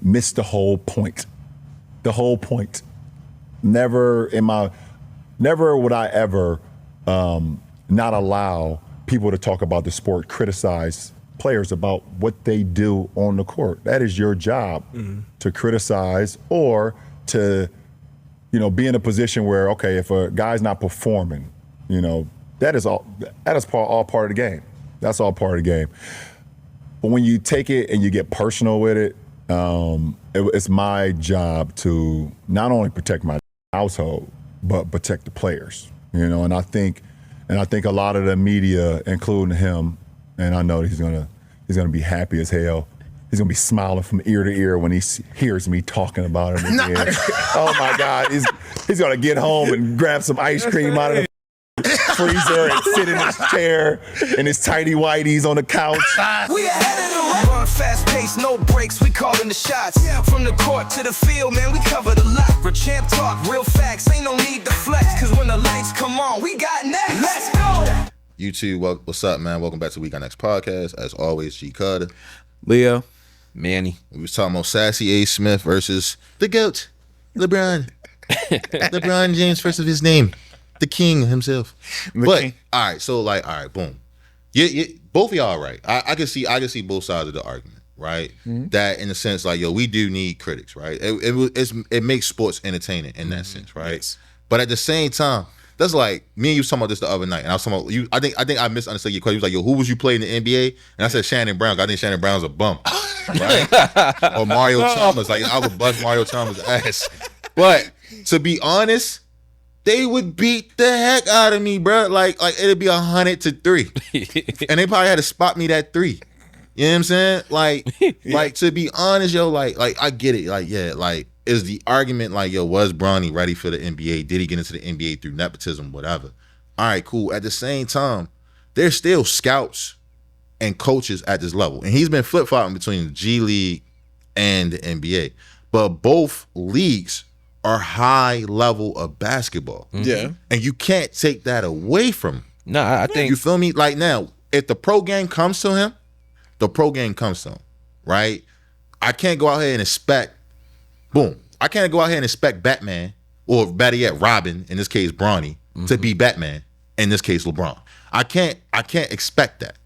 missed the whole point. The whole point. Never would I ever not allow people to talk about the sport, criticize players about what they do on the court. That is your job to criticize or to, be in a position where, okay, if a guy's not performing, that is all part of the game. That's all part of the game. But when you take it and you get personal with it, it's my job to not only protect my household, but protect the players. And I think a lot of the media, including him, and I know he's gonna be happy as hell. He's gonna be smiling from ear to ear when he hears me talking about him again. Oh my God, he's gonna get home and grab some ice cream out of the freezer and sit in his chair in his tighty whities on the couch. We ahead of the run, fast pace, no breaks. We calling the shots. From the court to the field, man, we cover the lot. We're champ talk, real facts. Ain't no need to flex, cause when the lights come on, we got next. Let's go. YouTube, what's up, man? Welcome back to We Got Next podcast. As always, G Cutter, Leo, Manny. We was talking about Sassy A. Smith versus the GOAT, LeBron. LeBron James, first of his name, the king himself. King. All right, boom. Both of y'all are right. I can see both sides of the argument, right? Mm-hmm. That in a sense, like, we do need critics, right? It makes sports entertaining in that sense, right? Yes. But at the same time, that's like me and you was talking about this the other night, and I was talking about you. I think I misunderstood your question. You was like, who was you playing in the NBA? And I said Shannon Brown. I think Shannon Brown's a bum, right? Or Mario Chalmers. Like, I would bust Mario Chalmers' ass. But to be honest, they would beat the heck out of me, bro. Like it'd be 100-3, and they probably had to spot me that 3. You know what I'm saying? Like to be honest, like I get it. Like, yeah, like, is the argument like, was Bronny ready for the NBA? Did he get into the NBA through nepotism, whatever? All right, cool. At the same time, there's still scouts and coaches at this level. And he's been flip-flopping between the G League and the NBA. But both leagues are high level of basketball. Mm-hmm. Yeah. And you can't take that away from him. No, I think... You feel me? Like, now, if the pro game comes to him, the pro game comes to him, right? I can't go out here and expect... Boom. I can't go out here and expect Batman, or better yet, Robin, in this case, Bronny, to be Batman, in this case, LeBron. I can't expect that.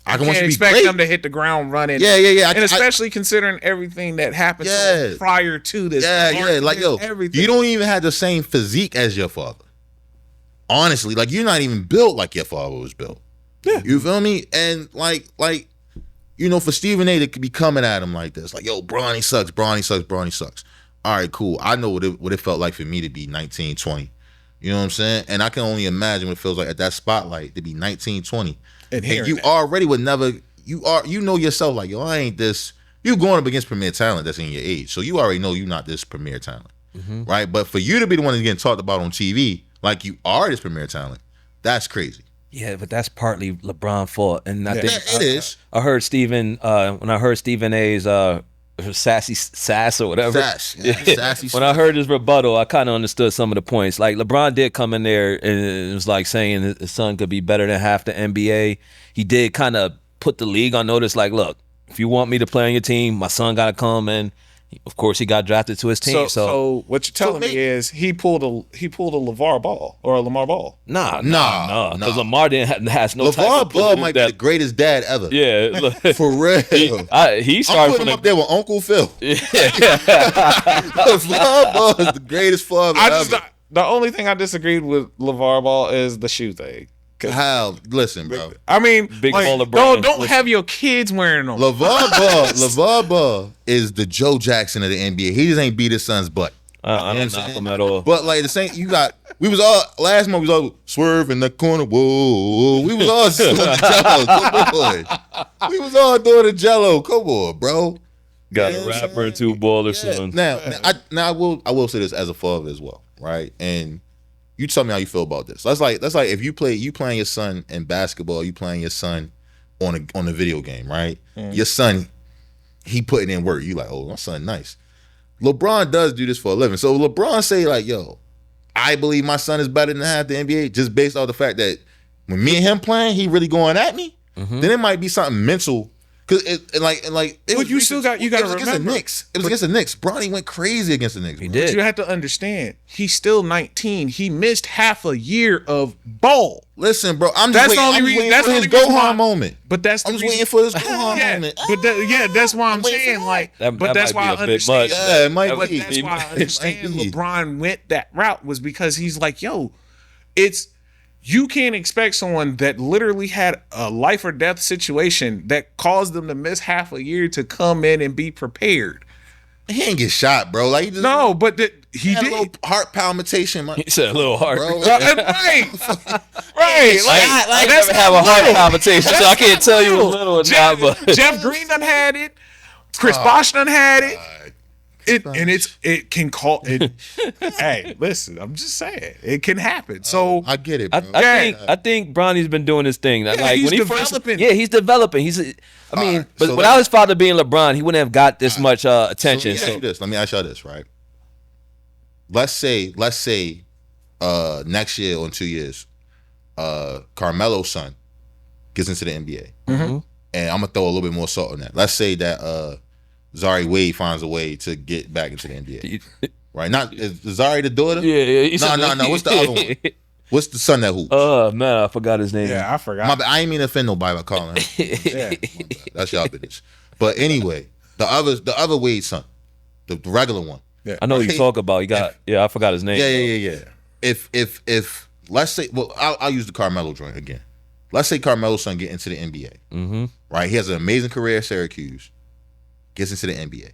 I can't expect them to hit the ground running. Yeah. And especially considering everything that happened prior to this. Yeah. Like, you don't even have the same physique as your father. Honestly, like, you're not even built like your father was built. Yeah. You feel me? And like, for Stephen A to be coming at him like this, like, Bronny sucks. All right, cool. I know what it felt like for me to be 19, 20. You know what I'm saying? And I can only imagine what it feels like at that spotlight to be 19, 20. And you already would never, you know yourself, like, I ain't this. You going up against premier talent that's in your age. So you already know you're not this premier talent, right? But for you to be the one that's getting talked about on TV, like you are this premier talent, that's crazy. Yeah, but that's partly LeBron's fault. And I think it is. I heard Stephen, when I heard Stephen A's sass or whatever. Sassy. When I heard his rebuttal, I kind of understood some of the points. Like, LeBron did come in there and it was like saying his son could be better than half the NBA. He did kind of put the league on notice, like, look, if you want me to play on your team, my son got to come. And of course, he got drafted to his team. So what you're telling me is he pulled a LeVar Ball or a Lamar Ball. Nah. Because Lamar has no. LeVar Ball might be the greatest dad ever. Yeah, for real. He started putting him up there with Uncle Phil. LeVar Ball is the greatest father ever. The only thing I disagreed with LeVar Ball is the shoe thing. How? Listen, bro. I mean, big don't have your kids wearing them. LeVar Ball is the Joe Jackson of the NBA. He just ain't beat his son's butt. I don't knock him at all. But like the same, we was all last month. We was all swerve in the corner. Whoa, we was all doing the Jello. Come on, we was all doing the Jello. Come on, bro. Got a rapper and 2 baller sons. Now I will say this as a father as well, right? And you tell me how you feel about this. That's like if you playing your son in basketball, you playing your son on a video game, right? Your son, he putting in work. You like, my son nice. LeBron does do this for a living. So LeBron say like, I believe my son is better than half the NBA just based off the fact that when me and him playing, he really going at me. Then it might be something mental Cause it But was you still got- you gotta it was against the remember. Knicks. It was against the Knicks. Bronny went crazy against the Knicks. He bro. did. You have to understand, he's still 19. He missed half a year of ball. Listen, bro, I'm That's just the only waiting, reason. I'm That's waiting the for his only reason why- Gohan moment. But that's the I'm just reason- waiting for his Gohan yeah, moment. that's why I'm waiting for saying that. like. That but that's might why I be a bit understand. much. Yeah, it might But be. that's why I It might understand be. LeBron went that route was because he's like, yo, it's you can't expect someone that literally had a life or death situation that caused them to miss half a year to come in and be prepared. He ain't get shot, bro. Like he just No, but he had a did. little heart palpitation. He said a little hard. Bro, Right, right. I never have a heart palpitation, so I can't tell you a little or not. But Jeff Green done had it. Chris Bosh done had it. It can call it. Hey, listen, I'm just saying it can happen. So I get it, bro. I think Bronny's been doing his thing. Like he's when he developing. he's developing. I mean, Alright, but so without his father being LeBron, he wouldn't have got this much attention. So let me ask you this, right? Let's say next year or in 2 years, Carmelo's son gets into the NBA. Mm-hmm. And I'm gonna throw a little bit more salt on that. Let's say that Zari Wade finds a way to get back into the NBA. Right? Not is Zari the daughter? Yeah. No. What's the other one? What's the son that hoops? Oh man, I forgot his name. yeah, I forgot. My bad. I ain't mean to offend nobody by calling him. Yeah. My bad. That's y'all business. But anyway, the other Wade son, the regular one. I know who you talk about. You got I forgot his name. Yeah. If let's say, well, I'll use the Carmelo joint again. Let's say Carmelo's son get into the NBA. Mm-hmm. Right? He has an amazing career at Syracuse, gets into the NBA,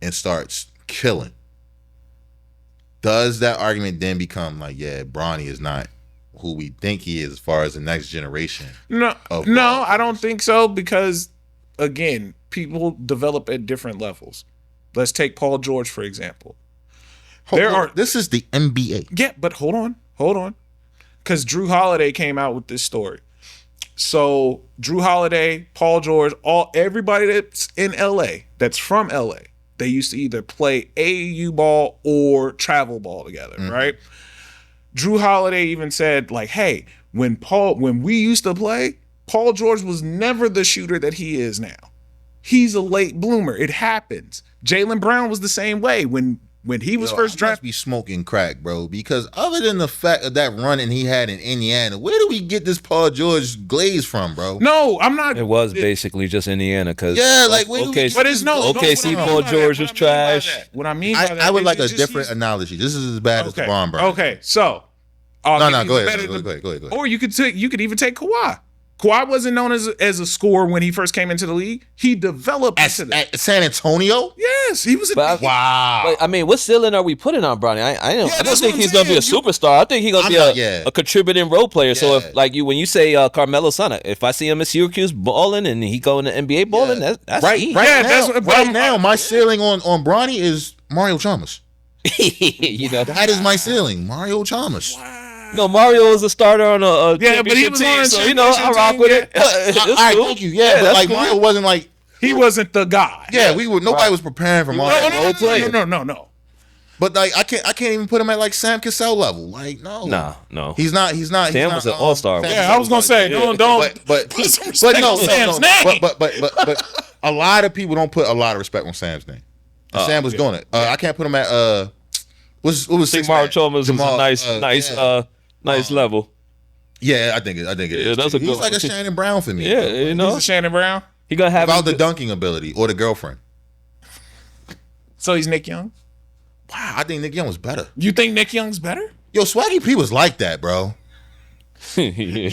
and starts killing. Does that argument then become like, yeah, Bronny is not who we think he is as far as the next generation? No, of no, ball? I don't think so because, again, people develop at different levels. Let's take Paul George for example. This is the NBA. Yeah, but hold on, because Drew Holiday came out with this story. So Drew Holiday, Paul George, everybody that's in LA, that's from LA, they used to either play AAU ball or travel ball together, right? Drew Holiday even said, like, hey, when we used to play, Paul George was never the shooter that he is now. He's a late bloomer. It happens. Jaylen Brown was the same way when he was first I must drafted. be smoking crack, bro. Because other than the fact of that running he had in Indiana, where do we get this Paul George glaze from, bro? No, I'm not. It was basically just Indiana because Yeah, like where do we okay, get But it's no. OKC no, what I mean Paul by George that, was trash. What I mean by that, I would is like a it's just different he's- analogy. This is as bad as Okay. LeBron, bro. Okay, so No, maybe go he's ahead. better Go than- ahead. Or you could even take Kawhi. Kawhi wasn't known as a scorer when he first came into the league. He developed into that. At San Antonio? Yes, he was a But Wow. But, I mean, what ceiling are we putting on Bronny? I don't that's think what he's I'm gonna be a saying. superstar. I think he's gonna I'm be not- yeah. a contributing role player. So Yeah. if like when you say Carmelo Sana, if I see him in Syracuse balling and he go in the NBA balling, that's right, heat. right Yeah, now, that's what- but right I'm- now, my ceiling on Bronny is Mario Chalmers. you know, That is my ceiling, Mario Chalmers. no, Mario was a starter on a Yeah, but he championship was team, on a so you know I championship rock team, with yeah. it. It's All right, cool. thank you. Yeah, but that's like cool. Mario wasn't like. he wasn't the guy. Yeah, nobody was preparing for Mario. No. But like I can't even put him at like Sam Cassell level. Like no, No. he's not. Sam was an all-star. Sam Yeah, I was gonna say don't but put some but respect no, on Sam's no, name. but a lot of people don't put a lot of respect on Sam's name. And Sam was doing it. I can't put him at what was I think six Mario man? Chalmers was Jamal, a nice level. Yeah, I think it is. Yeah, that's a He's good like a one. Shannon Brown for me. Yeah, bro. you know He's a Shannon Brown. he gonna have About his- the dunking ability or the girlfriend. So he's Nick Young. Wow, I think Nick Young was better. You think Nick Young's better? Yo, Swaggy P was like that, bro. You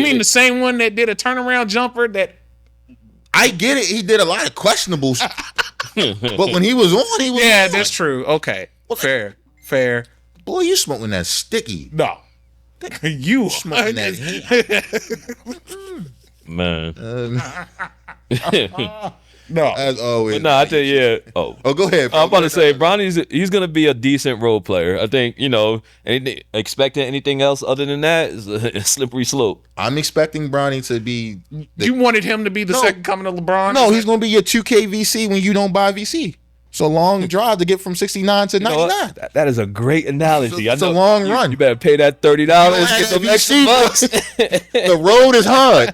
mean the same one that did a turnaround jumper that? I get it. He did a lot of questionable shit. But when he was on, he was Yeah, on. that's true. Okay, fair. Boy, you smoking that sticky. No, you Smoking that man. No, as always. No, I tell you, yeah. Oh, Oh, go ahead. bro. I'm about to say Bronny's he's gonna be a decent role player. I think expecting anything else other than that is a slippery slope. I'm expecting Bronny to be. you wanted him to be the No. second coming of LeBron. No, he's going to be your 2K VC when you don't buy VC. It's a long drive to get from 69 to You know 99. what? That is a great analogy. It's a long run. You better pay that $30. You Get some don't extra have bucks. The road is hard.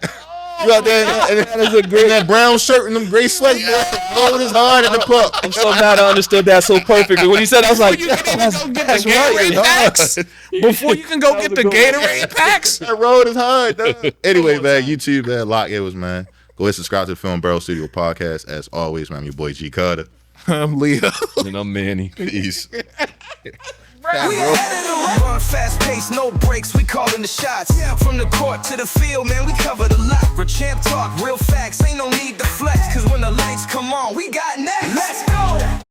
You out there in that brown shirt and them gray sweats, rolling his hard at the puck. I'm so mad I understood that so perfectly. When he said, I was like, You can go get the that's right. Gatorade packs. Before you can go get the Gatorade packs. That road is hard, dog. Anyway, man, YouTube, man, Lock It was, man. Go ahead and subscribe to the Film Barrel Studio podcast. As always, man, I'm your boy G Carter. I'm Leo. And I'm Manny. Peace. We run fast pace, no breaks, we calling the shots. From the court to the field, man, we cover the lot. We're champ talk, real facts, ain't no need to flex. Cause when the lights come on, we got next. Let's go!